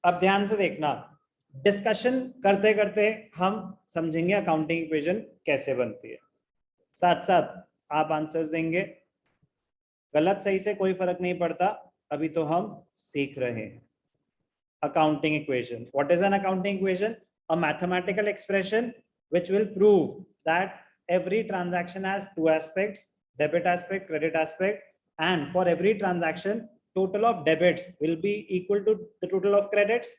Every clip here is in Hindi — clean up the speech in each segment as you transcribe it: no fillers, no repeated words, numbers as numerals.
अब ध्यान से देखना, डिस्कशन करते करते हम समझेंगे अकाउंटिंग इक्वेशन कैसे बनती है, साथ साथ आप आंसर्स देंगे। गलत सही से कोई फर्क नहीं पड़ता, अभी तो हम सीख रहे हैं। accounting equation, what is an accounting equation? A mathematical expression which will prove that every transaction has two aspects, debit aspect, credit aspect, and for every transaction total of debits will be equal to the total of credits,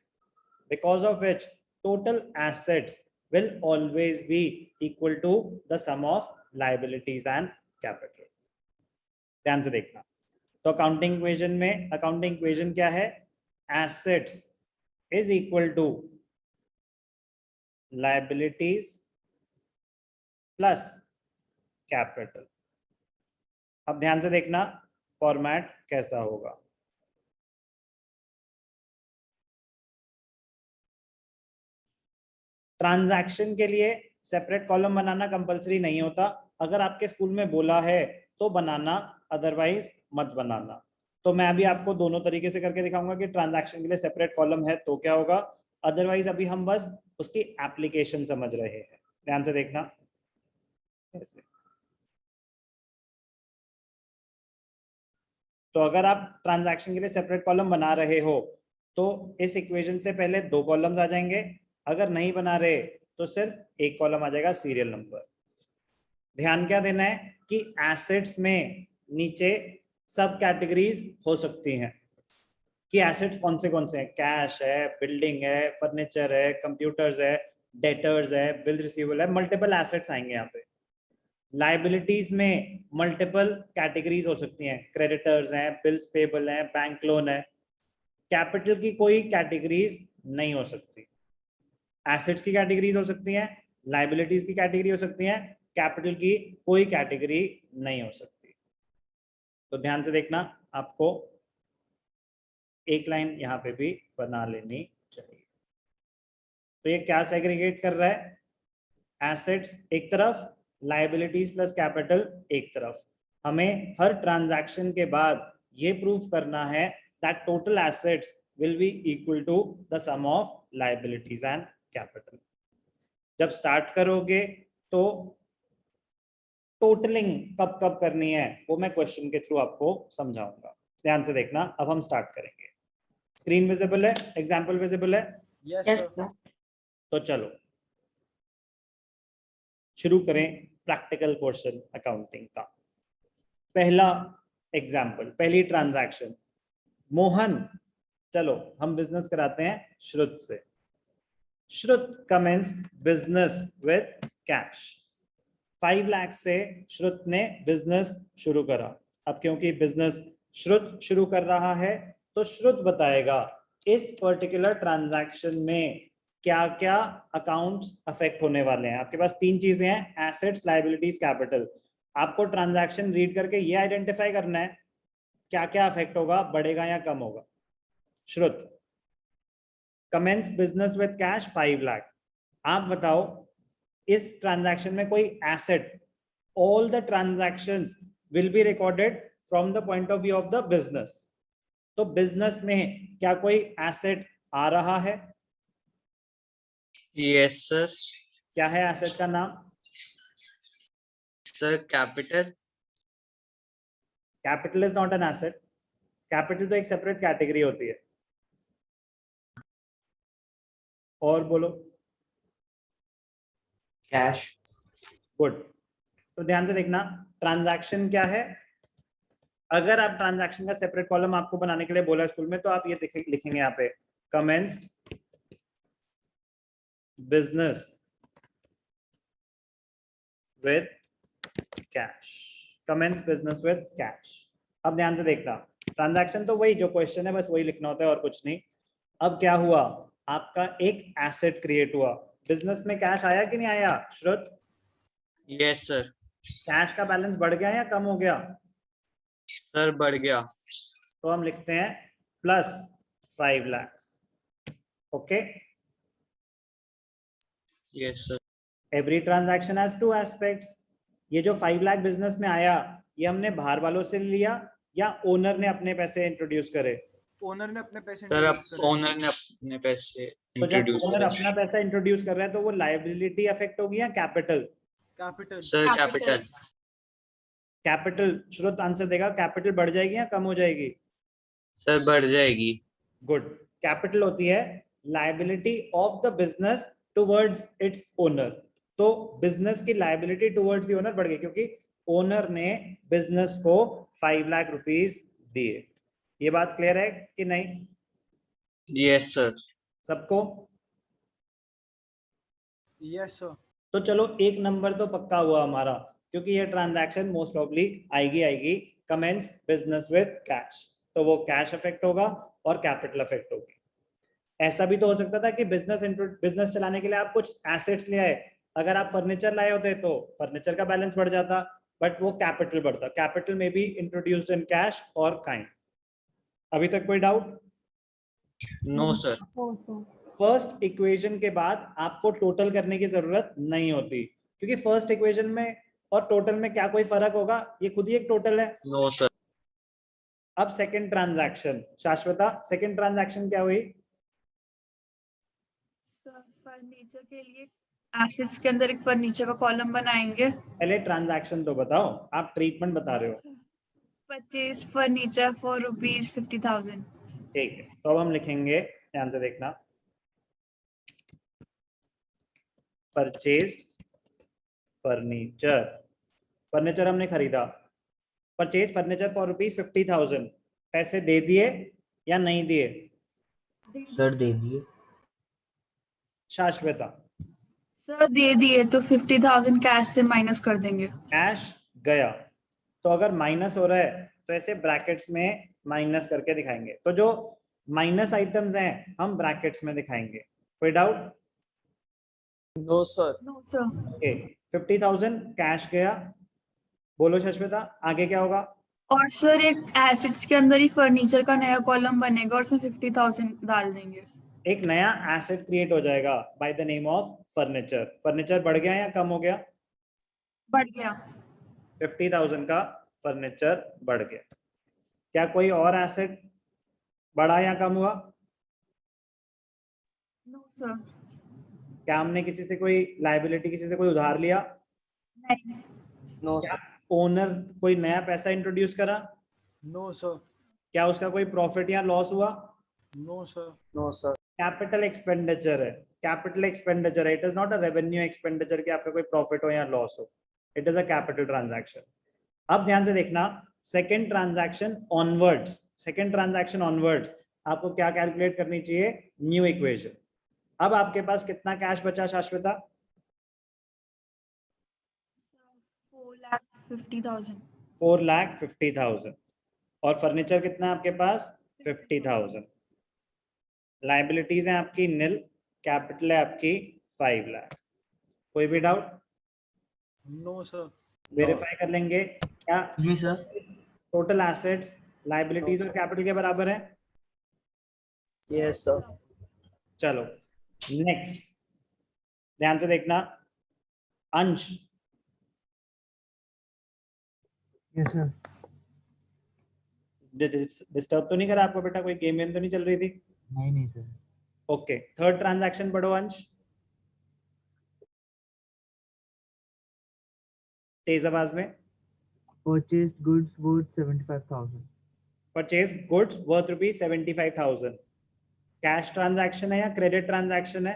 because of which total assets will always be equal to the sum of liabilities and capital. ध्यान से देखना, तो अकाउंटिंग इक्वेशन में अकाउंटिंग इक्वेशन क्या है? Assets is equal to liabilities plus capital. अब ध्यान से देखना फॉर्मेट कैसा होगा। ट्रांजैक्शन के लिए सेपरेट कॉलम बनाना कंपलसरी नहीं होता, अगर आपके स्कूल में बोला है तो बनाना, अदरवाइज मत बनाना। तो मैं अभी आपको दोनों तरीके से करके दिखाऊंगा कि ट्रांजैक्शन के लिए सेपरेट कॉलम है तो क्या होगा, अदरवाइज अभी हम बस उसकी एप्लीकेशन समझ रहे हैं। ध्यान से देखना ऐसे। तो अगर आप ट्रांजैक्शन के लिए सेपरेट कॉलम बना रहे हो तो इस इक्वेशन से पहले दो कॉलम्स आ जाएंगे, अगर नहीं बना रहे तो सिर्फ एक कॉलम आ जाएगा, सीरियल नंबर। ध्यान क्या देना है कि एसेट्स में नीचे सब कैटेगरीज हो सकती हैं कि एसेट्स कौन से हैं, कैश है, बिल्डिंग है, फर्नीचर है, कंप्यूटर्स है, डेटर्स है, बिल रिसीवेबल है, मल्टीपल एसेट्स आएंगे यहाँ पे। लाइबिलिटीज में मल्टीपल कैटेगरीज हो सकती हैं, क्रेडिटर्स हैं, बिल्स पेबल हैं, बैंक लोन है। कैपिटल की कोई कैटेगरीज नहीं हो सकती, एसेट्स की कैटेगरीज हो सकती हैं, लाइबिलिटीज की कैटेगरी हो सकती हैं, कैपिटल की कोई कैटेगरी नहीं हो सकती। तो ध्यान से देखना, आपको एक लाइन यहाँ पे भी बना लेनी चाहिए। तो ये क्या सेग्रीगेट कर रहा है? एसेट्स एक तरफ, लाइबिलिटीज प्लस कैपिटल एक तरफ। हमें हर ट्रांजैक्शन के बाद ये प्रूफ करना है that total assets will be equal to the sum of liabilities and capital. जब स्टार्ट करोगे तो टोटलिंग कब कब करनी है वो मैं क्वेश्चन के थ्रू आपको समझाऊंगा। ध्यान से देखना, अब हम स्टार्ट करेंगे। स्क्रीन विजिबल है, एग्जाम्पल विजिबल है? Yes sir. तो चलो शुरू करें प्रैक्टिकल पोर्शन अकाउंटिंग का। पहला एग्जाम्पल, पहली ट्रांजैक्शन, मोहन, चलो हम बिजनेस कराते हैं श्रुत से। श्रुत commenced business with cash. 5 lakh से श्रुत ने बिजनेस शुरू करा। अब क्योंकि बिजनेस श्रुत शुरू कर रहा है तो श्रुत बताएगा इस पर्टिकुलर ट्रांजैक्शन में क्या क्या अकाउंट्स अफेक्ट होने वाले हैं। आपके पास तीन चीजें हैं, एसेट्स, लाइबिलिटीज, कैपिटल। आपको ट्रांजैक्शन रीड करके ये आइडेंटिफाई करना है क्या क्या अफेक्ट होगा, बढ़ेगा या कम होगा। Shrut commence business with cash 5 lakh. आप बताओ इस ट्रांजैक्शन में कोई asset, all the transactions will be recorded from the point of view of the business. तो बिजनेस में क्या कोई एसेट आ रहा है? Yes sir. क्या है एसेट का नाम? Sir capital. Capital is not an asset, capital तो एक सेपरेट कैटेगरी होती है। और बोलो। कैश। गुड। तो ध्यान से देखना, ट्रांजैक्शन क्या है? अगर आप ट्रांजैक्शन का सेपरेट कॉलम आपको बनाने के लिए बोला स्कूल में तो आप ये लिखेंगे यहाँ पे, commenced business with cash. Commence business with cash. अब ध्यान से देखना, ट्रांजैक्शन तो वही जो क्वेश्चन है बस वही लिखना होता है और कुछ नहीं। अब क्या हुआ, आपका एक एसेट क्रिएट हुआ। बिजनेस में कैश आया कि नहीं आया श्रुत? Yes sir. कैश का बैलेंस बढ़ गया या कम हो गया? सर बढ़ गया। तो हम लिखते हैं plus 5 lakh. Okay, yes sir. Every transaction has two aspects. ये जो 5 लाख बिजनेस में आया ये हमने बाहर वालों से लिया या ओनर ने अपने पैसे इंट्रोड्यूस करे? ओनर ने अपने पैसे सर अब introduce करे। ओनर ने अपने पैसे तो जब इंट्रोड्यूस ओनर करे। अपना पैसा इंट्रोड्यूस कर रहा है तो वो लायबिलिटी अफेक्ट होगी या capital? Capital. Sir Capital. Capital. Capital. श्रुत आंसर देगा, कैपिटल बढ़ जाएगी या कम हो जाएगी? सर बढ़ जाएगी। गुड। कैपिटल होती है liability of the business towards its owner. तो बिजनेस की लायबिलिटी टुवर्ड्स द ओनर बढ़ गई क्योंकि ओनर ने बिजनेस को 5 लाख रुपीस दिए। ये बात क्लियर है कि नहीं यस सर। सबको? Yes sir. तो चलो एक नंबर तो पक्का हुआ हमारा, क्योंकि ये ट्रांजैक्शन मोस्ट प्रोबब्ली आएगी कमेंस बिजनेस विद कैश, तो वो कैश इफेक्ट होगा और कैपिटल इफेक्ट होगी। ऐसा भी तो हो सकता था कि बिजनेस चलाने के लिए आप कुछ एसेट्स ले आए, अगर आप फर्नीचर लाए होते तो फर्नीचर का बैलेंस बढ़ जाता, बट वो कैपिटल बढ़ता। कैपिटल में भी इंट्रोड्यूस्ड इन कैश और काइंड। अभी तक कोई doubt? No sir. First equation के बाद आपको टोटल करने की जरूरत नहीं होती, क्योंकि फर्स्ट इक्वेशन में और टोटल में क्या कोई फर्क होगा? ये खुद ही एक टोटल है। No sir. अब second transaction, Shashwata second transaction क्या हुई? फर्नीचर के लिए एसेट्स के अंदर एक फर्नीचर का कॉलम बनाएंगे। पहले ट्रांजैक्शन तो बताओ, आप ट्रीटमेंट बता रहे हो। Purchase furniture for ₹50,000। ठीक है, तो अब हम लिखेंगे, ध्यान से देखना, परचेज फर्नीचर। फर्नीचर हमने खरीदा, परचेज फर्नीचर फॉर ₹50,000। पैसे दे दिए या नहीं दिए? सर दे दिए। शाश्वता? सर दे दिए तो 50,000 कैश से माइनस कर देंगे। कैश गया, तो अगर माइनस हो रहा है तो ऐसे ब्रैकेट्स में माइनस करके दिखाएंगे। तो जो माइनस आइटम्स हैं हम ब्रैकेट्स में दिखाएंगे। कोई doubt? No sir. No sir. Okay, 50,000 cash गया। बोलो शाश्वता, आगे क्या होगा? और सर एक एसेट्स के अंदर ही फर्नीचर का नया कॉलम बनेगा और उसमें 50,000 डाल देंगे। एक नया एसेट क्रिएट हो जाएगा by the name of furniture. Furniture बढ़ गया या कम हो गया? बढ़ गया। 50,000 का फर्नीचर बढ़ गया। क्या कोई और एसेट बढ़ा या कम हुआ? No sir. क्या हमने किसी से कोई लायबिलिटी, किसी से कोई उधार लिया? नहीं। नो क्या सर। ओनर कोई नया पैसा इंट्रोड्यूस करा? No sir. क्या उसका कोई प्रॉफिट या लॉस हुआ? No sir. No sir. Capital expenditure है, कैपिटल एक्सपेंडिचर है, it is not a revenue expenditure कि आपका कोई प्रॉफिट हो या लॉस हो, it is a capital transaction. अब ध्यान से देखना, second transaction onwards, second transaction onwards आपको क्या कैलकुलेट करनी चाहिए? New equation. अब आपके पास कितना कैश बचा शाश्वता? 4,50,000। 4,50,000। और फर्नीचर कितना है आपके पास? 50,000। लाइबिलिटीज है आपकी निल, कैपिटल है आपकी 5 लाख। कोई भी डाउट? No sir. वेरीफाई कर लेंगे क्या जी सर। टोटल एसेट्स लाइबिलिटीज और कैपिटल के बराबर है? Yes sir. चलो नेक्स्ट, ध्यान से देखना, अंश यस सर। डिस्टर्ब तो नहीं करा आपको बेटा? कोई गेम वेम तो नहीं चल रही थी? नहीं सर। ओके, थर्ड ट्रांजैक्शन पढ़ो अंश, तेज आवाज में। Purchased goods worth 75,000. Purchase goods worth ₹75,000। Cash transaction है या क्रेडिट ट्रांजैक्शन है?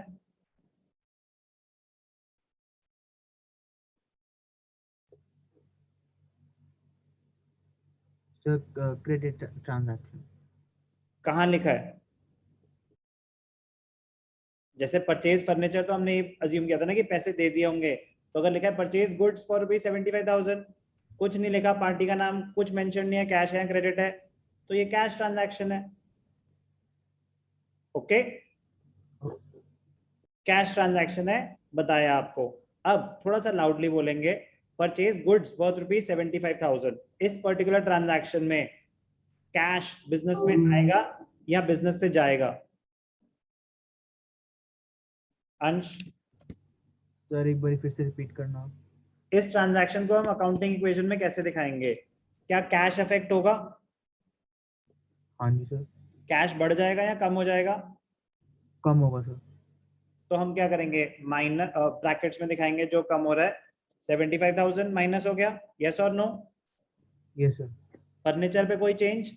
Sir, credit transaction. कहाँ लिखा है? जैसे परचेज फर्नीचर तो हमने अज्यूम किया था ना कि पैसे दे दिए होंगे, तो अगर लिखा है परचेज गुड्स फॉर ₹75,000, कुछ नहीं लिखा, पार्टी का नाम कुछ मेंशन नहीं है, कैश है क्रेडिट है, तो ये कैश ट्रांजैक्शन है। ओके, कैश ट्रांजैक्शन है, बताया आपको। अब थोड़ा सा लाउडली बोलेंगे, परचेज गुड्स वर्थ ₹75,000। इस पर्टिकुलर ट्रांजैक्शन में कैश बिजनेस में आएगा या बिजनेस से जाएगा? अंश, सर एक बार फिर से रिपीट करना। इस ट्रांजैक्शन को हम अकाउंटिंग इक्वेशन में कैसे दिखाएंगे? क्या कैश इफेक्ट होगा? हाँ जी सर। कैश बढ़ जाएगा या कम हो जाएगा? कम होगा सर। तो हम क्या करेंगे, माइनस ब्रैकेट्स में दिखाएंगे जो कम हो रहा है 75,000 माइनस हो गया, यस और नो? Yes sir. फर्नीचर पे कोई चेंज?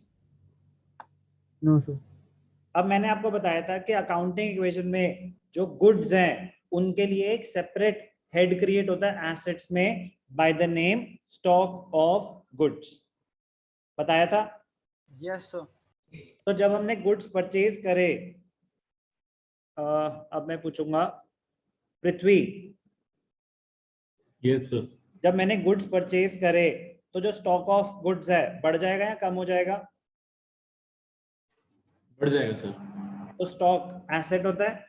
No sir. अब मैंने आपको बताया था कि अकाउंटिंग इक्वेशन में जो गुड्स हैं उनके लिए एक सेपरेट हेड क्रिएट होता है एसेट्स में bye the name stock of goods, बताया था। Yes, sir. तो जब हमने गुड्स परचेज करे, अब मैं पूछूंगा पृथ्वी, यस सर। जब मैंने गुड्स परचेज करे तो जो स्टॉक ऑफ गुड्स है बढ़ जाएगा या कम हो जाएगा? बढ़ जाएगा सर। तो स्टॉक एसेट होता है,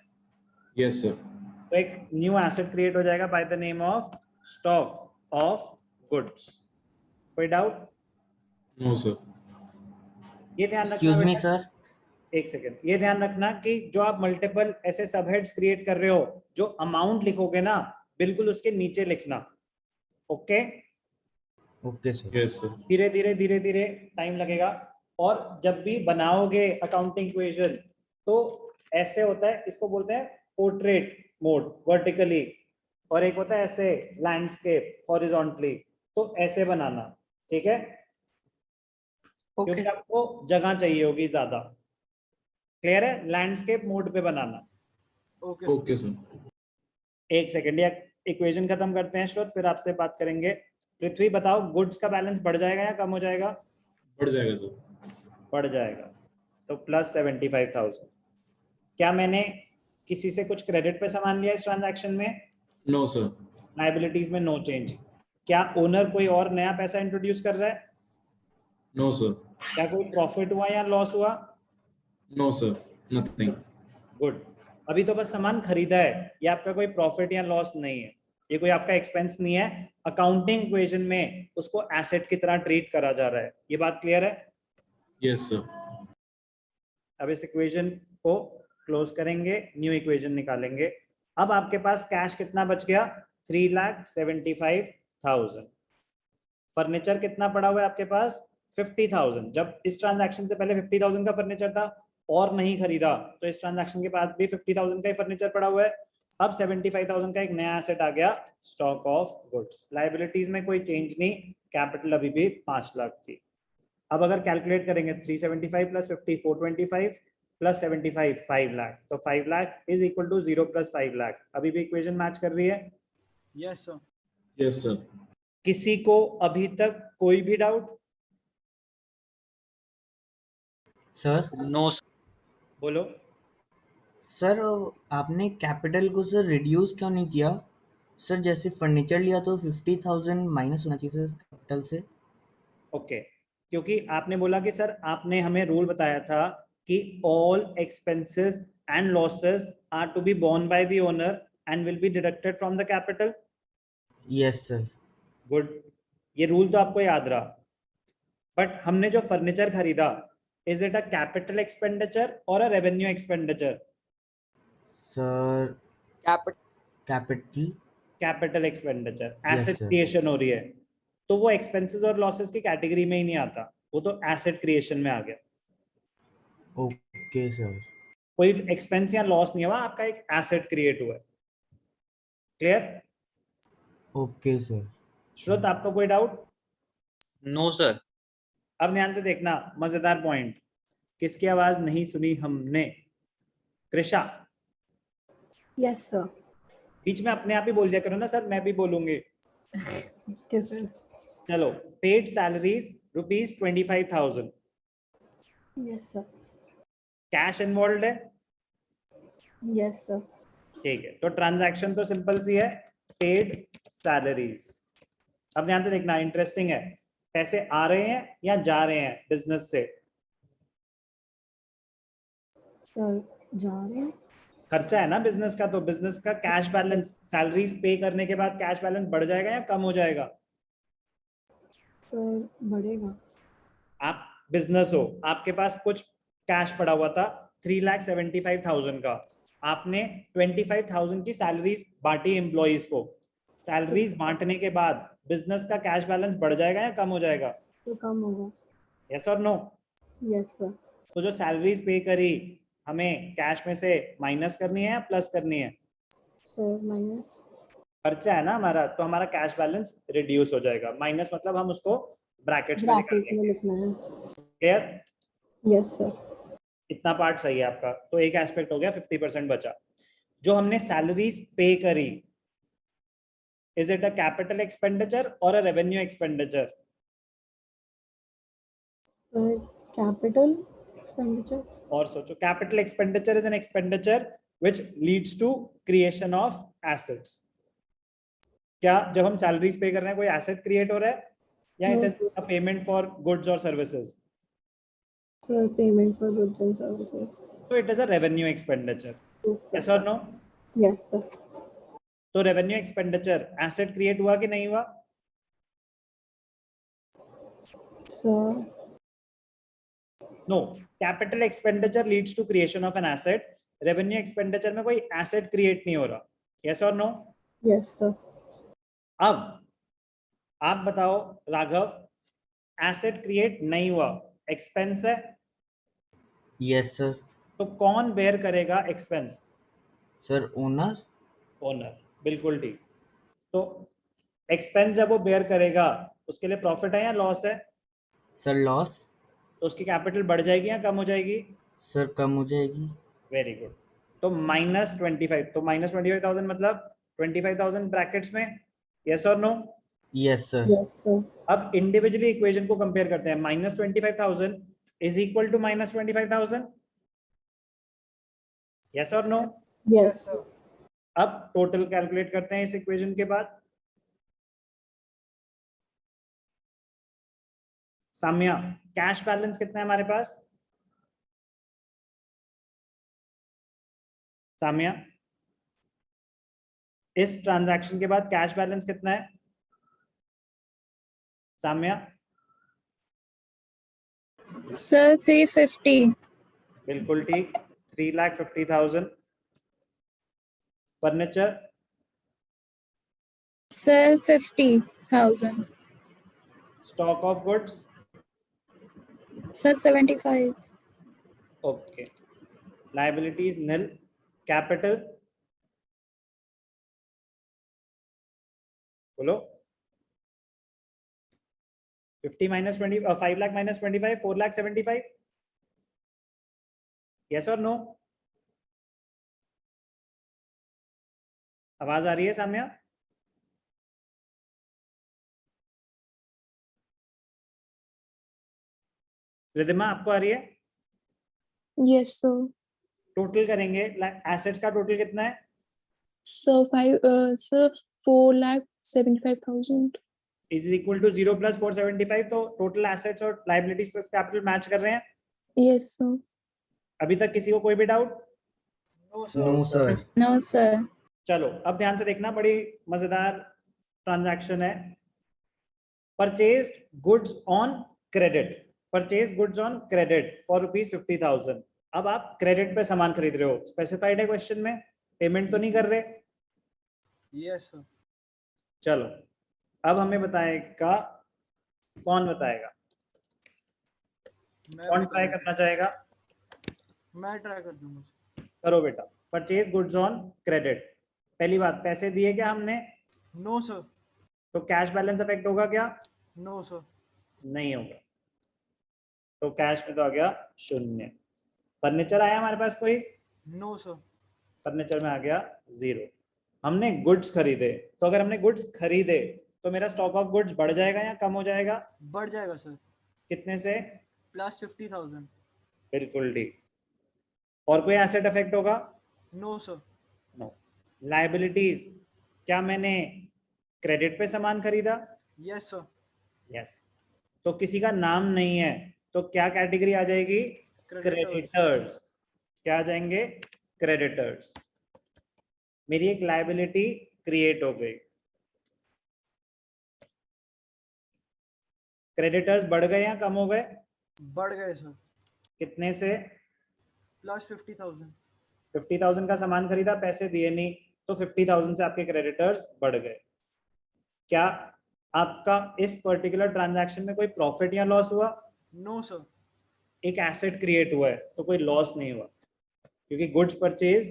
यस सर। तो एक न्यू एसेट क्रिएट हो जाएगा by the name of stock of goods. कोई डाउट? No sir. ये ध्यान रखना एक्सक्यूज मी बेटा, सर। एक सेकेंड, ये ध्यान रखना कि जो आप मल्टीपल ऐसे सब हेड्स क्रिएट कर रहे हो, जो अमाउंट लिखोगे ना बिल्कुल उसके नीचे लिखना, okay? Okay sir. Yes sir. धीरे धीरे टाइम लगेगा, और जब भी बनाओगे अकाउंटिंग इक्वेशन तो ऐसे होता है, इसको बोलते हैं पोर्ट्रेट मोड वर्टिकली, और एक होता है ऐसे लैंडस्केप हॉरिजॉन्टली, तो ऐसे बनाना, ठीक है? क्योंकि आपको जगह चाहिए होगी ज्यादा। क्लियर है? लैंडस्केप मोड पे बनाना। Okay, sir. Okay sir. एक सेकेंड, या इक्वेशन खत्म करते हैं श्रोत, फिर आपसे बात करेंगे। पृथ्वी बताओ, गुड्स का बैलेंस बढ़ जाएगा या कम हो जाएगा? बढ़ जाएगा सर। बढ़ जाएगा, तो प्लस 75,000। क्या मैंने किसी से कुछ क्रेडिट पे सामान लिया इस ट्रांजैक्शन में? No sir. लायबिलिटीज में नो चेंज। क्या ओनर कोई और नया पैसा इंट्रोड्यूस कर रहा है? No sir. क्या कोई प्रॉफिट हुआ या लॉस हुआ? No sir, nothing. गुड। अभी तो बस सामान खरीदा है, ये आपका कोई प्रॉफिट या लॉस नहीं है, ये कोई आपका एक्सपेंस नहीं है। अकाउंटिंग इक्वेशन में उसको एसेट की तरह ट्रीट करा जा रहा है। ये बात क्लियर है? Yes sir. अब इस इक्वेशन को क्लोज करेंगे, न्यू इक्वेशन निकालेंगे। अब आपके पास कैश कितना बच गया? 3,75,000। फर्नीचर कितना पड़ा हुआ है आपके पास? 50,000। जब इस ट्रांजैक्शन से पहले 50,000 का फर्नीचर था और नहीं खरीदा, तो इस ट्रांजैक्शन के बाद भी 50,000 का ही फर्नीचर पड़ा हुआ है। अब 75,000 का एक नया एसेट आ गया, स्टॉक ऑफ गुड्स। लायबिलिटीज में कोई चेंज नहीं, कैपिटल अभी भी 5 लाख की। अब अगर कैलकुलेट करेंगे 375 प्लस 50 425 प्लस 75 5 लाख, तो 5 lakh is equal to 0 plus 5 lakh. अभी भी इक्वेशन मैच कर रही है? Yes, sir. Yes sir. किसी को अभी तक कोई भी डाउट? सर नो बोलो। सर आपने कैपिटल को सर रिड्यूस क्यों नहीं किया? सर जैसे फर्नीचर लिया तो 50,000 माइनस होना चाहिए सर कैपिटल से। ओके, क्योंकि आपने बोला कि सर आपने हमें रूल बताया था कि all expenses and losses are to be borne by the owner and will be deducted from the capital. Yes sir. Good, ये रूल तो आपको याद रहा। बट हमने जो फर्नीचर खरीदा, is it a capital expenditure और a revenue expenditure? Sir capital. Capital expenditure, Yes, asset sir. Creation हो रही है, तो वो एक्सपेंसेस और लॉसेस की कैटेगरी में ही नहीं आता, वो तो एसेट क्रिएशन में आ गया। Okay sir. कोई एक्सपेंस या लॉस नहीं हुआ, आपका एक एसेट क्रिएट हुआ है। क्लियर? Okay sir. श्रुत, आपको कोई डाउट? No sir. अब ध्यान से देखना, मजेदार पॉइंट। किसकी आवाज नहीं सुनी हमने? Krisha, yes sir. बीच में अपने आप ही बोल दिया करो ना सर, मैं भी बोलूंगी। सर। चलो, paid salaries ₹25,000, yes sir. Cash involve है? Yes sir. ठीक है, तो ट्रांजैक्शन तो सिंपल सी है, पेड सैलरीज। अब ध्यान से देखना, इंटरेस्टिंग है, पैसे आ रहे हैं या जा रहे हैं बिजनेस से? सर जा रहे हैं। खर्चा है ना बिजनेस का, तो बिजनेस का कैश बैलेंस सैलरीज पे करने के बाद कैश बैलेंस बढ़ जाएगा या कम हो जाएगा? सर बढ़ेगा। आप बिजनेस हो, आपके पास कुछ कैश पड़ा हुआ था 3,75,000 का, आपने 25,000 की सैलरीज बांटी एम्प्लॉइज को। सैलरीज बांटने के बाद बिजनेस का कैश बैलेंस बढ़ जाएगा या कम हो जाएगा? तो कम होगा। यस और नो? Yes sir. तो जो सैलरीज पे करी हमें कैश में से माइनस करनी है या प्लस करनी है? Sir minus. खर्चा है ना हमारा, तो हमारा कैश बैलेंस रिड्यूस हो जाएगा। माइनस मतलब हम उसको ब्रैकेट्स में निकाल ब्रैकेट में लेंगे। लिखना है। क्लियर? Yes sir. इतना पार्ट सही है आपका। तो एक एस्पेक्ट हो गया, 50% बचा। जो हमने सैलरीज पे करी, is it a capital expenditure और a revenue expenditure? Sir capital expenditure. और सोचो, capital expenditure is an expenditure which leads to creation of assets. क्या जब हम सैलरीज पे कर रहे हैं कोई एसेट क्रिएट हो रहा है, या it No, is a payment for goods और services? Sir payment for goods and services. तो it is a revenue expenditure. Yes yes sir. और नो? Yes sir. तो रेवेन्यू एक्सपेंडिचर, एसेट क्रिएट हुआ कि नहीं हुआ? Sir no, capital expenditure leads to creation of an asset. Revenue expenditure में कोई एसेट क्रिएट नहीं हो रहा। यस और नो? Yes sir. अब आप बताओ राघव, एसेट क्रिएट नहीं हुआ, एक्सपेंस है, यस सर। तो कौन बेयर करेगा एक्सपेंस? Sir owner. ओनर, बिल्कुल ठीक। तो एक्सपेंस जब वो बेयर करेगा, उसके लिए प्रॉफिट है या लॉस है? Sir loss. तो उसकी कैपिटल बढ़ जाएगी या कम हो जाएगी? सर कम हो जाएगी। Very good. तो -25, तो -25,000 मतलब 25,000 ब्रैकेट्स में। यस और no? Yes sir. Yes sir. अब इंडिविजुअली इक्वेशन को कंपेयर करते हैं। -25,000 इज इक्वल टू -25,000। यस और नो? यस। अब टोटल कैलकुलेट करते हैं इस इक्वेशन के बाद। साम्या, कैश बैलेंस कितना है हमारे पास? साम्या, इस ट्रांजैक्शन के बाद कैश बैलेंस कितना है? साम्या, सर 350। बिल्कुल ठीक, 3,50,000। Furniture, sir 50,000। Stock of goods, sir 75। Okay. Liabilities nil. Capital बोलो। 50 माइनस 20, 5 लाख माइनस 25, 4,75,000। यस और नो? आवाज आ रही है साम्या? रिधिमा, आपको आ रही है? Yes, sir. टोटल करेंगे, एसेट्स का टोटल कितना है? So 4,75,000. Is equal to 0 + 475। तो टोटल एसेट्स और लायबिलिटीज प्लस कैपिटल मैच कर रहे हैं। Yes, sir. अभी तक किसी को कोई भी doubt? No sir. No sir. No sir. चलो अब ध्यान से देखना, बड़ी मजेदार ट्रांजैक्शन है। Purchased goods on credit. Purchase goods on credit for ₹50,000। अब आप क्रेडिट पे सामान खरीद रहे हो, स्पेसिफाइड है क्वेश्चन में, पेमेंट तो नहीं कर रहे। Yes sir. चलो अब हमें बताएगा, कौन बताएगा? कौन ट्राई करना चाहेगा? मैं ट्राई कर दूंगा। करो बेटा। Purchase goods on credit. पहली बात, पैसे दिए क्या हमने? No sir. तो कैश बैलेंस अफेक्ट होगा क्या? No sir. नहीं होगा। तो कैश में तो आ गया 0। फर्नीचर आया हमारे पास कोई? No sir. फर्नीचर में आ गया 0। हमने गुड्स खरीदे, तो अगर हमने गुड्स खरीदे तो मेरा स्टॉक ऑफ गुड्स बढ़ जाएगा या कम हो जाएगा? बढ़ जाएगा सर। कितने से? +50,000। बिल्कुल ठीक। और कोई एसेट अफेक्ट होगा? No sir. नो। लायबिलिटीज, क्या मैंने क्रेडिट पे सामान खरीदा? Yes sir. यस। तो किसी का नाम नहीं है, तो क्या कैटेगरी आ जाएगी? क्रेडिटर्स। क्या आ जाएंगे? क्रेडिटर्स। मेरी एक लायबिलिटी क्रिएट हो गई। क्रेडिटर्स बढ़ गए या कम हो गए? बढ़ गए सर। कितने से? +50,000। 50,000 का सामान खरीदा, पैसे दिए नहीं, तो 50,000 से आपके क्रेडिटर्स बढ़ गए। क्या आपका इस पर्टिकुलर ट्रांजैक्शन में कोई प्रॉफिट या लॉस हुआ? No sir. एक एसेट क्रिएट हुआ है तो कोई लॉस नहीं हुआ, क्योंकि goods purchase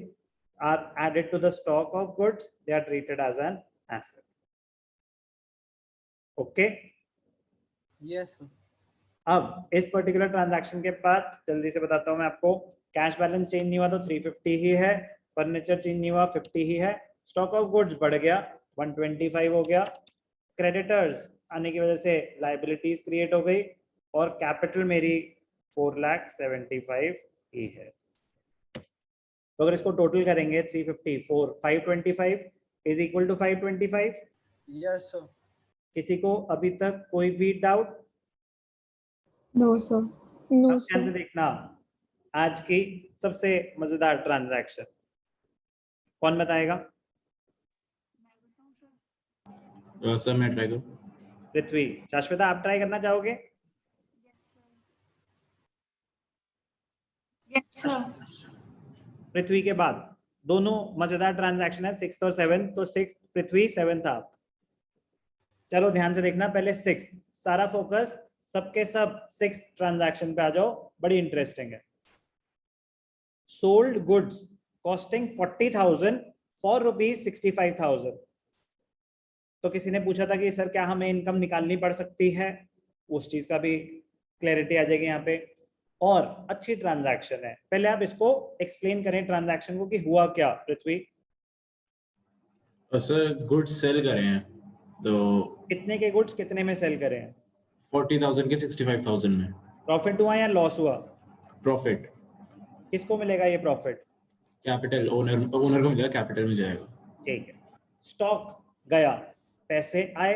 are added to the stock of goods, they are treated as an asset. Okay, Yes, sir. अब इस पर्टिकुलर ट्रांजैक्शन के बाद जल्दी से बताता हूं मैं आपको, कैश बैलेंस चेंज नहीं हुआ तो 350 ही है, फर्नीचर चेंज नहीं हुआ 50 ही है, स्टॉक ऑफ गुड्स बढ़ गया 125 हो गया, क्रेडिटर्स आने की वजह से लाइबिलिटीज क्रिएट हो गई, और कैपिटल मेरी 4,75,000 ही है। तो अगर इसको टोटल करेंगे 354 525 is equal to 525। Yes, sir. किसी को अभी तक कोई भी डाउट? No, sir. No, अब ध्यान sir. से देखना, आज की सबसे मजेदार ट्रांजैक्शन कौन बताएगा? सर मैं ट्राई करूँ? पृथ्वी, शाश्वता आप ट्राई करना चाहोगे? Yes, sir. पृथ्वी के बाद दोनों मजेदार ट्रांजैक्शन है, 6th और 7th, तो 6th पृथ्वी 7th आप। चलो ध्यान से देखना, पहले 6th, सारा फोकस सबके सब 6th ट्रांजैक्शन पे आ जाओ, बड़ी इंटरेस्टिंग है। Sold goods costing 40,000 for ₹65,000। तो किसी ने पूछा था कि सर क्या हमें इनकम निकालनी पड़ सकती है, उस चीज का भी क्लैरिटी आ जाएगी यहाँ पे। और अच्छी ट्रांजैक्शन है, पहले आप इसको एक्सप्लेन करें ट्रांजैक्शन को कि हुआ क्या पृथ्वी। सर गुड्स सेल करे हैं तो कितने के गुड्स कितने में सेल करें? 40,000 के 65,000 में। प्रॉफिट हुआ या लॉस हुआ? प्रॉफिट किसको मिलेगा ये प्रॉफिट? कैपिटल ओनर को मिलेगा, कैपिटल में जाएगा। ठीक है, स्टॉक गया, पैसे आए।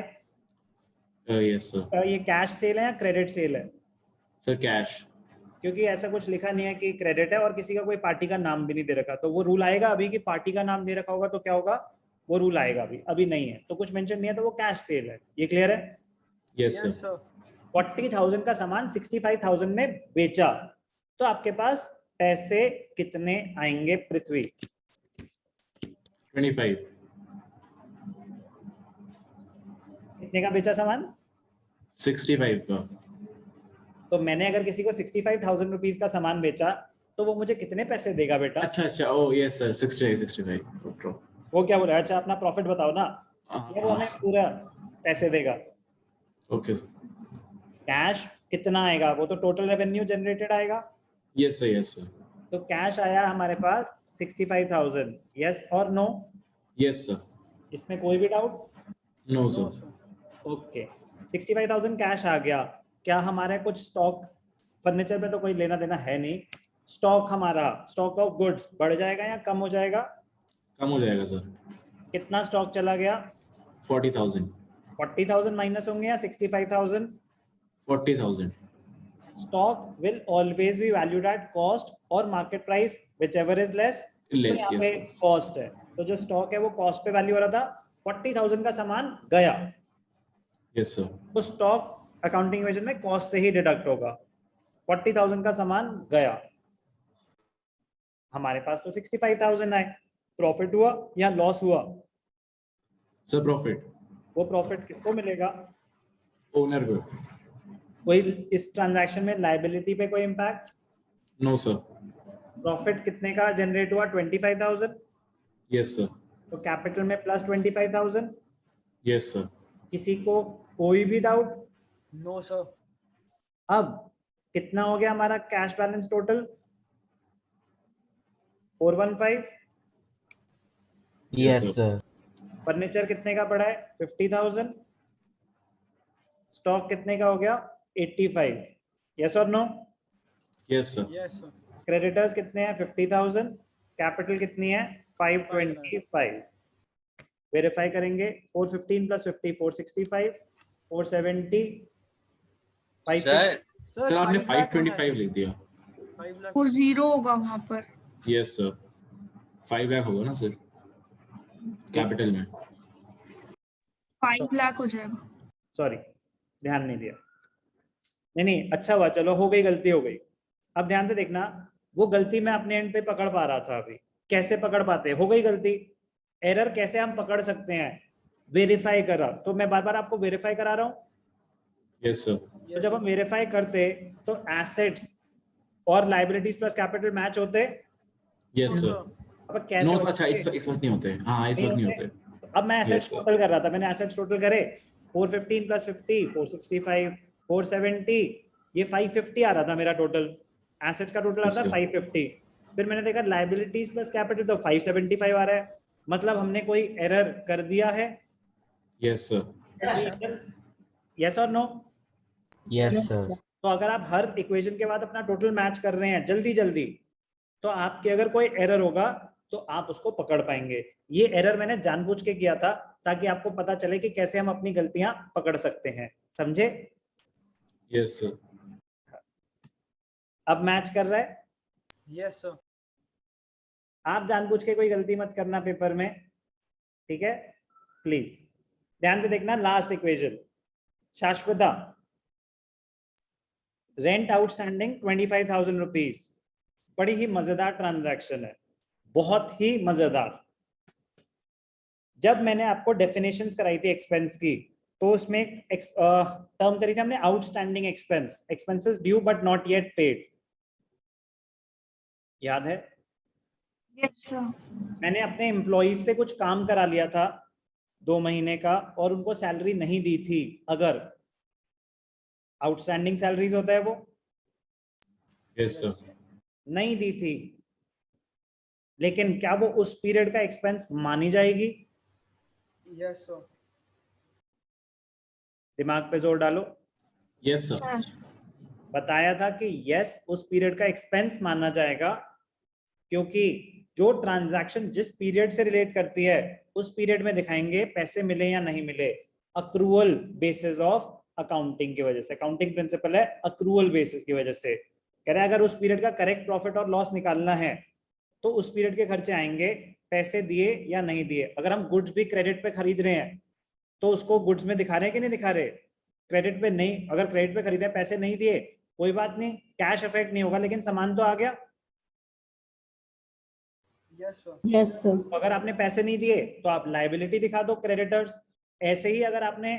Yes sir. ये कैश सेल है या क्रेडिट सेल है? Sir cash. क्योंकि ऐसा कुछ लिखा नहीं है कि क्रेडिट है और किसी का कोई पार्टी का नाम भी नहीं दे रखा, तो वो रूल आएगा अभी कि पार्टी का नाम दे रखा होगा तो क्या होगा, वो रूल आएगा। अभी नहीं है तो कुछ मेंशन नहीं है, तो वो कैश सेल है। ये क्लियर है? Yes Yes, sir. sir. 40,000 का सामान 65,000 में बेचा, तो आपके पास पैसे कितने आएंगे पृथ्वी? 25। कितने का बेचा सामान? 65 का। तो मैंने अगर किसी को 65,000 रुपीज का सामान बेचा तो वो मुझे कितने पैसे देगा बेटा? अच्छा ओ यस सर 65। वो क्या बोल रहा है? अच्छा अपना प्रॉफिट बताओ ना, या वो हमें पूरा पैसे देगा? Okay sir. कैश कितना आएगा? वो तो टोटल रेवेन्यू जनरेटेड आएगा। Yes sir. तो कैश आया हमारे पास 65,000, यस और नो? Yes sir. इसमें कोई भी doubt? No No, sir. sir. Okay, 65,000 cash आ गया, क्या हमारे कुछ स्टॉक, फर्नीचर पे तो कोई लेना देना है नहीं, स्टॉक हमारा स्टॉक ऑफ गुड्स बढ़ जाएगा या कम हो जाएगा? कम हो जाएगा सर। कितना स्टॉक चला गया? 40,000। 40,000 माइनस होंगे या 65,000? 40,000। Stock will always be valued at cost और market price whichever is less. Less यहाँ यस पे सर। कॉस्ट है, तो जो स्टॉक है वो कॉस्ट पे वैल्यू हो रहा था। 40,000 का सामान गया, यस सर। तो स्टॉक अकाउंटिंग इक्वेशन में कॉस्ट से ही डिडक्ट होगा। 40,000 का सामान गया, हमारे पास तो 65,000 आए, प्रॉफिट हुआ या लॉस हुआ? Sir profit. वो प्रॉफिट किसको मिलेगा? ओनर को। कोई इस ट्रांजैक्शन में लायबिलिटी पे कोई इम्पैक्ट? No sir. प्रॉफिट कितने का जनरेट हुआ? 25,000। Yes sir. तो कैपिटल में प्लस 25,000। Yes sir. किसी को कोई भी डाउट? No, sir. अब कितना हो गया हमारा cash balance total? 415। Yes sir. Sir. Furniture कितने का पड़ा है? 50,000। स्टॉक कितने का हो गया? 85। यस और no? Yes sir. Yes, sir. Creditors कितने हैं? 50,000। कैपिटल कितनी है? 525। वेरीफाई करेंगे। 415 प्लस 50 465, 470, सर Sir, सर आपने 5 lakhs 525 लिख दिया। 5 lakhs. वो जीरो होगा वहां पर। Yes sir. 5 लाख होगा ना सर कैपिटल में। 5 लाख हो जाएगा। सॉरी, ध्यान नहीं दिया। नहीं अच्छा हुआ, चलो हो गई, गलती हो गई। अब ध्यान से देखना, वो गलती मैं अपने एंड पे पकड़ पा रहा था, अभी कैसे पकड़ पाते? हो गई गलती, एरर कैसे हम पकड़ सकते हैं? वेरीफाई करा, तो मैं बार बार आपको वेरीफाई करा रहा हूँ। Yes sir. तो जब हम वेरीफाई करते तो एसेट्स और लाइबिलिटीज प्लस कैपिटल मैच होते? Yes No, sir. sir. अब कैसे नो होते? अच्छा इस वक्त नहीं होते, हाँ इस वक्त नहीं होते। तो अब मैं एसेट्स Yes, sir. टोटल कर रहा था, मैंने एसेट्स टोटल करे 415 प्लस 50 465 470, ये 550 आ रहा था मेरा टोटल, एसेट्स का टोटल आ Yes, रहा था sir. 550। फिर मैंने देखा लाइबिलिटीज प्लस कैपिटल तो 575 आ रहा है, मतलब हमने कोई एरर कर दिया है? Yes sir. यस और नो? Yes sir. तो अगर आप हर इक्वेशन के बाद अपना टोटल मैच कर रहे हैं जल्दी जल्दी, तो आपके अगर कोई एरर होगा तो आप उसको पकड़ पाएंगे। ये एरर मैंने जानबूझ के किया था ताकि आपको पता चले कि कैसे हम अपनी गलतियां पकड़ सकते हैं, समझे? Yes sir. अब मैच कर रहा है। Yes, sir. आप जानबूझ के कोई गलती मत करना पेपर में, ठीक है? प्लीज ध्यान से देखना last equation. Shashwata, rent outstanding 25,000 rupees, बड़ी ही मजेदार ट्रांजैक्शन है, बहुत ही मजेदार। जब मैंने आपको डेफिनेशंस कराई थी एक्सपेंस की, तो उसमें टर्म करी थी हमने outstanding expense, expenses due but not yet paid, याद है? Yes sir. मैंने अपने एम्प्लॉइज से कुछ काम करा लिया था 2 महीने का और उनको सैलरी नहीं दी थी, अगर आउटस्टैंडिंग सैलरीज होता है वो, यस सर। नहीं दी थी, लेकिन क्या वो उस पीरियड का एक्सपेंस मानी जाएगी? Yes, sir. दिमाग पे जोर डालो। Yes sir. सर बताया था कि यस, उस पीरियड का एक्सपेंस माना जाएगा, क्योंकि जो ट्रांजैक्शन जिस पीरियड से रिलेट करती है उस पीरियड में दिखाएंगे पैसे मिले या नहीं मिले, अक्रूवल बेसिस ऑफ अकाउंटिंग की वजह से। अकाउंटिंग प्रिंसिपल है अक्रूवल बेसिस की वजह से। कह रहे हैं अगर उस पीरियड का करेक्ट प्रॉफिट और लॉस निकालना है तो उस पीरियड के खर्चे आएंगे, पैसे दिए या नहीं दिए। अगर हम गुड्स भी क्रेडिट पे खरीद रहे हैं तो उसको गुड्स में दिखा रहे हैं कि नहीं दिखा रहे? क्रेडिट पे नहीं, अगर क्रेडिट पे खरीदे पैसे नहीं दिए कोई बात नहीं, कैश इफेक्ट नहीं होगा, लेकिन सामान तो आ गया। Yes, sir. Yes, sir. तो अगर आपने पैसे नहीं दिए तो आप लाइबिलिटी दिखा दो, क्रेडिटर्स। ऐसे ही अगर आपने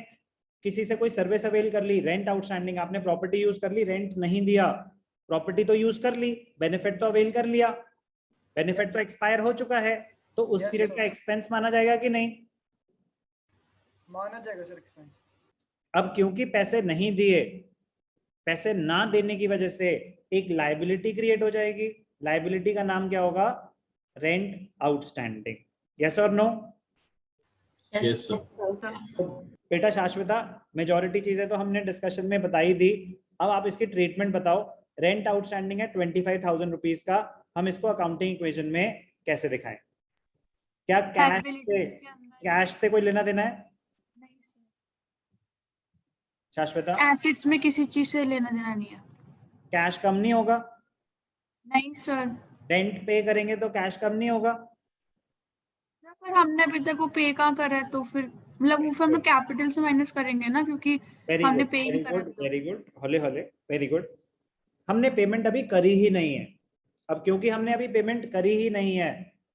किसी से कोई सर्विस अवेल कर ली, रेंट आउटस्टैंडिंग, आपने प्रॉपर्टी यूज कर ली, रेंट नहीं दिया, प्रॉपर्टी तो यूज कर ली, बेनिफिट तो अवेल कर लिया, बेनिफिट तो एक्सपायर हो चुका है, तो उस Yes, पीरियड sir. का एक्सपेंस माना जाएगा कि नहीं? माना जाएगा सर एक्सपेंस। अब क्योंकि पैसे नहीं दिए, पैसे ना देने की वजह से एक लाइबिलिटी क्रिएट हो जाएगी। लाइबिलिटी का नाम क्या होगा? Rent outstanding. यस और नो? Yes sir. तो बेटा शाश्वता, मेजॉरिटी चीजें तो हमने डिस्कशन में बताई दी, अब आप इसकी ट्रीटमेंट बताओ। रेंट आउटस्टैंडिंग है 25,000 रुपीज का, हम इसको अकाउंटिंग इक्वेशन में कैसे दिखाएं? क्या कैश से कोई लेना देना है शाश्वता? एसेट्स में किसी चीज से लेना देना नहीं है। कैश कम नहीं होगा? नहीं सर, रेंट पे करेंगे तो कैश कम नहीं होगा? पर हमने अभी तक वो पे कहाँ करा है, तो फिर मतलब वो फिर हम लोग कैपिटल से माइनस करेंगे ना, क्योंकि वेरी हमने गुड, पे ही वेरी करा गुड, था। वेरी गुड, हौले हौले, वेरी गुड। हमने पेमेंट अभी करी ही नहीं है। अब क्योंकि हमने अभी पेमेंट करी ही नहीं है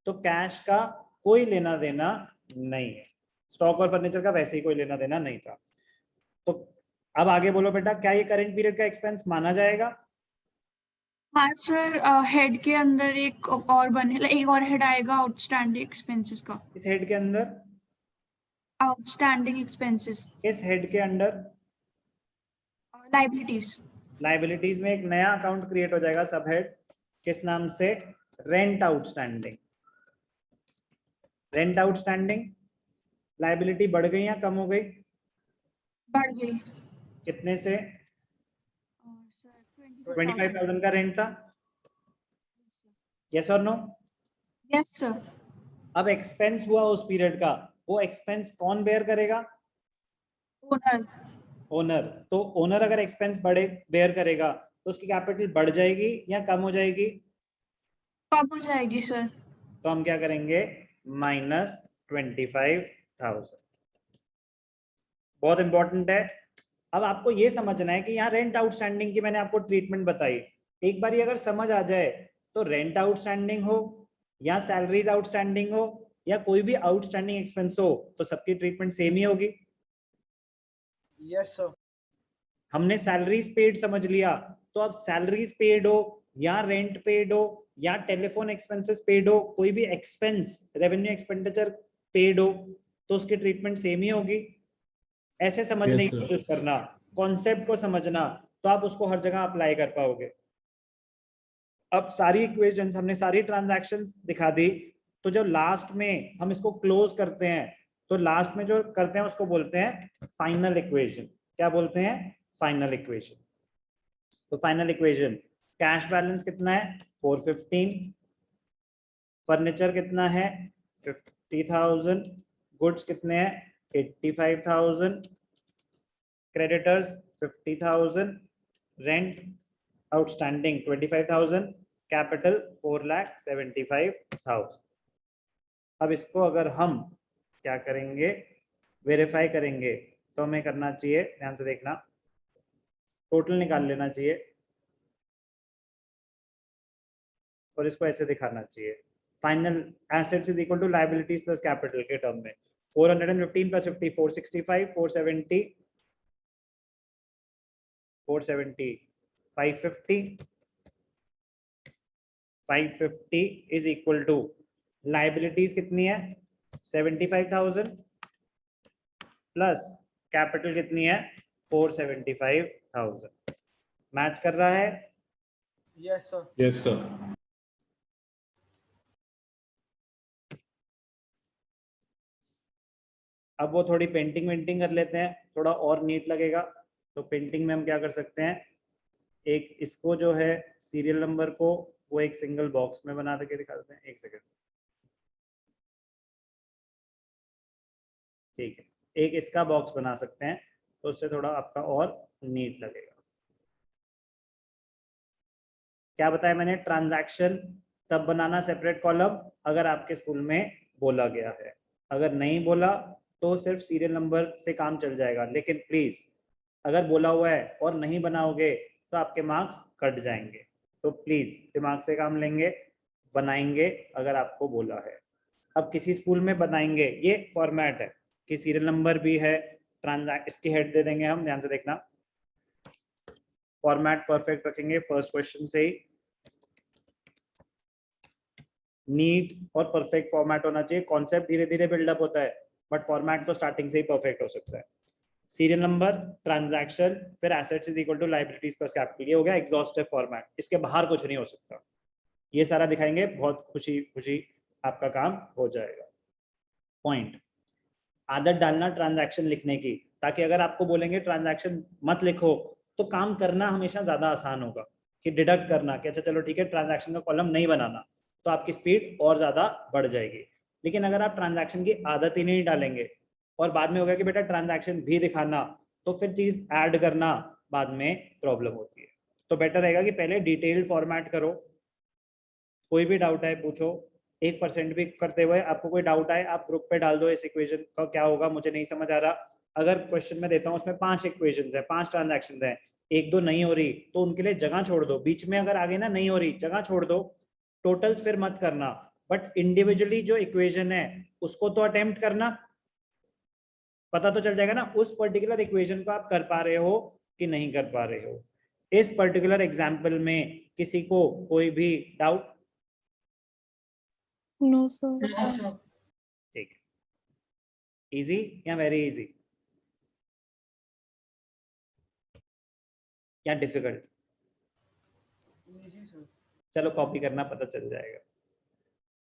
तो कैश का कोई लेना देना नहीं है, स्टॉक और फर्नीचर का वैसे ही कोई लेना देना नहीं था। तो अब आगे बोलो बेटा, क्या ये करंट पीरियड का एक्सपेंस माना जाएगा? हाँ सर, हेड के अंदर एक और बने, एक और हेड आएगा आउटस्टैंडिंग एक्सपेंसेस का। इस हेड के अंदर? आउटस्टैंडिंग एक्सपेंसेस, इस हेड के अंडर लाइबिलिटीज। लाइबिलिटीज में एक नया अकाउंट क्रिएट हो जाएगा, सब हेड, किस नाम से? Rent outstanding. Rent outstanding, liability बढ़ गई या कम हो गई? बढ़ गई। कितने से? सर 25,000 का रेंट था। यस और नो? Yes sir. अब एक्सपेंस हुआ उस पीरियड का, वो एक्सपेंस कौन बेयर करेगा? ओनर। ओनर। तो ओनर अगर एक्सपेंस बढ़े बेयर करेगा तो उसकी कैपिटल बढ़ जाएगी या कम हो जाएगी? कम हो जाएगी सर। तो हम क्या करेंगे? -25,000। बहुत इंपॉर्टेंट है। अब आपको ये समझना है कि यहाँ रेंट आउटस्टैंडिंग की मैंने आपको ट्रीटमेंट बताई, एक बार अगर समझ आ जाए तो रेंट आउटस्टैंडिंग हो या सैलरीज आउटस्टैंडिंग हो या कोई भी आउटस्टैंडिंग एक्सपेंस हो तो सबकी ट्रीटमेंट सेम ही होगी। Yes, sir. हमने सैलरीज पेड समझ लिया, तो अब सैलरीज पेड हो या रेंट पेड हो या टेलीफोन एक्सपेंसेस पेड हो, कोई भी एक्सपेंस रेवेन्यू एक्सपेंडिचर पेड हो, तो उसकी ट्रीटमेंट सेम ही होगी। ऐसे समझने की कोशिश करना, कॉन्सेप्ट को समझना, तो आप उसको हर जगह अप्लाई कर पाओगे। अब सारी इक्वेशंस हमने सारी ट्रांजैक्शंस दिखा दी, तो जब लास्ट में हम इसको क्लोज करते हैं तो लास्ट में जो करते हैं उसको बोलते हैं फाइनल इक्वेशन। क्या बोलते हैं? Final equation. तो फाइनल इक्वेशन, कैश बैलेंस कितना है 415, फर्नीचर कितना है 50,000, गुड्स कितने हैं 85,000, क्रेडिटर्स 50,000, रेंट आउटस्टैंडिंग 25,000, कैपिटल 4,75,000। अब इसको अगर हम क्या करेंगे, वेरीफाई करेंगे, तो हमें करना चाहिए, ध्यान से देखना, टोटल निकाल लेना चाहिए और इसको ऐसे दिखाना चाहिए, final assets is equal to liabilities plus capital के टर्म में 415 plus 50 465, 470 550 is equal to liabilities कितनी है 75,000 प्लस कैपिटल कितनी है 475,000। मैच कर रहा है? Yes, sir. Yes sir. अब वो थोड़ी पेंटिंग वेंटिंग कर लेते हैं, थोड़ा और नीट लगेगा। तो पेंटिंग में हम क्या कर सकते हैं, एक इसको जो है सीरियल नंबर को वो एक सिंगल बॉक्स में बना के दिखा देते हैं। एक सेकेंड, ठीक है, एक इसका बॉक्स बना सकते हैं, तो उससे थोड़ा आपका और नीट लगेगा। क्या बताया मैंने, ट्रांजैक्शन तब बनाना सेपरेट कॉलम अगर आपके स्कूल में बोला गया है, अगर नहीं बोला तो सिर्फ सीरियल नंबर से काम चल जाएगा। लेकिन प्लीज अगर बोला हुआ है और नहीं बनाओगे तो आपके मार्क्स कट जाएंगे। तो प्लीज दिमाग से काम लेंगे, बनाएंगे अगर आपको बोला है। अब किसी स्कूल में बनाएंगे, ये फॉर्मेट है कि सीरियल नंबर भी है, इसकी हेड दे देंगे हम, ध्यान से देखना, फॉर्मेट परफेक्ट रखेंगे फर्स्ट क्वेश्चन से ही। नीट और परफेक्ट फॉर्मेट होना चाहिए। कॉन्सेप्ट धीरे धीरे बिल्डअप होता है, बट फॉर्मेट तो स्टार्टिंग से ही परफेक्ट हो सकता है। सीरियल नंबर, ट्रांजैक्शन, फिर assets is equal to liabilities plus capital, ये हो गया एग्जॉस्टिव फॉर्मेट। इसके बाहर कुछ नहीं हो सकता। ये सारा दिखाएंगे, बहुत खुशी खुशी आपका काम हो जाएगा। पॉइंट, आदत डालना ट्रांजैक्शन लिखने की, ताकि अगर आपको बोलेंगे ट्रांजैक्शन मत लिखो तो काम करना हमेशा ज्यादा आसान होगा, कि डिडक्ट करना कि अच्छा चलो ठीक है ट्रांजैक्शन का कॉलम नहीं बनाना, तो आपकी स्पीड और ज्यादा बढ़ जाएगी। लेकिन अगर आप ट्रांजैक्शन की आदत ही नहीं डालेंगे और बाद में होगा कि बेटा ट्रांजैक्शन भी दिखाना, तो फिर चीज ऐड करना बाद में प्रॉब्लम होती है। तो बेटर रहेगा कि पहले डिटेल्ड फॉर्मेट करो। कोई भी डाउट है पूछो, 1% भी करते हुए आपको कोई डाउट आए आप ग्रुप पे डाल दो, इस इक्वेशन का क्या होगा मुझे नहीं समझ आ रहा। अगर क्वेश्चन में देता हूँ उसमें 5 इक्वेशंस है, 5 ट्रांजैक्शंस हैं, 1-2 नहीं हो रही तो उनके लिए जगह छोड़ दो, बीच में अगर आगे ना नहीं हो रही जगह छोड़ दो, टोटल्स फिर मत करना, बट इंडिविजुअली जो इक्वेशन है उसको तो अटेम्प्ट करना, पता तो चल जाएगा ना उस पर्टिकुलर इक्वेशन को आप कर पा रहे हो कि नहीं कर पा रहे हो। इस पर्टिकुलर एग्जाम्पल में किसी को कोई भी doubt? No, sir. No, sir. ठीक है, इजी या वेरी इजी या डिफिकल्ट? Easy, sir. चलो कॉपी करना पता चल जाएगा।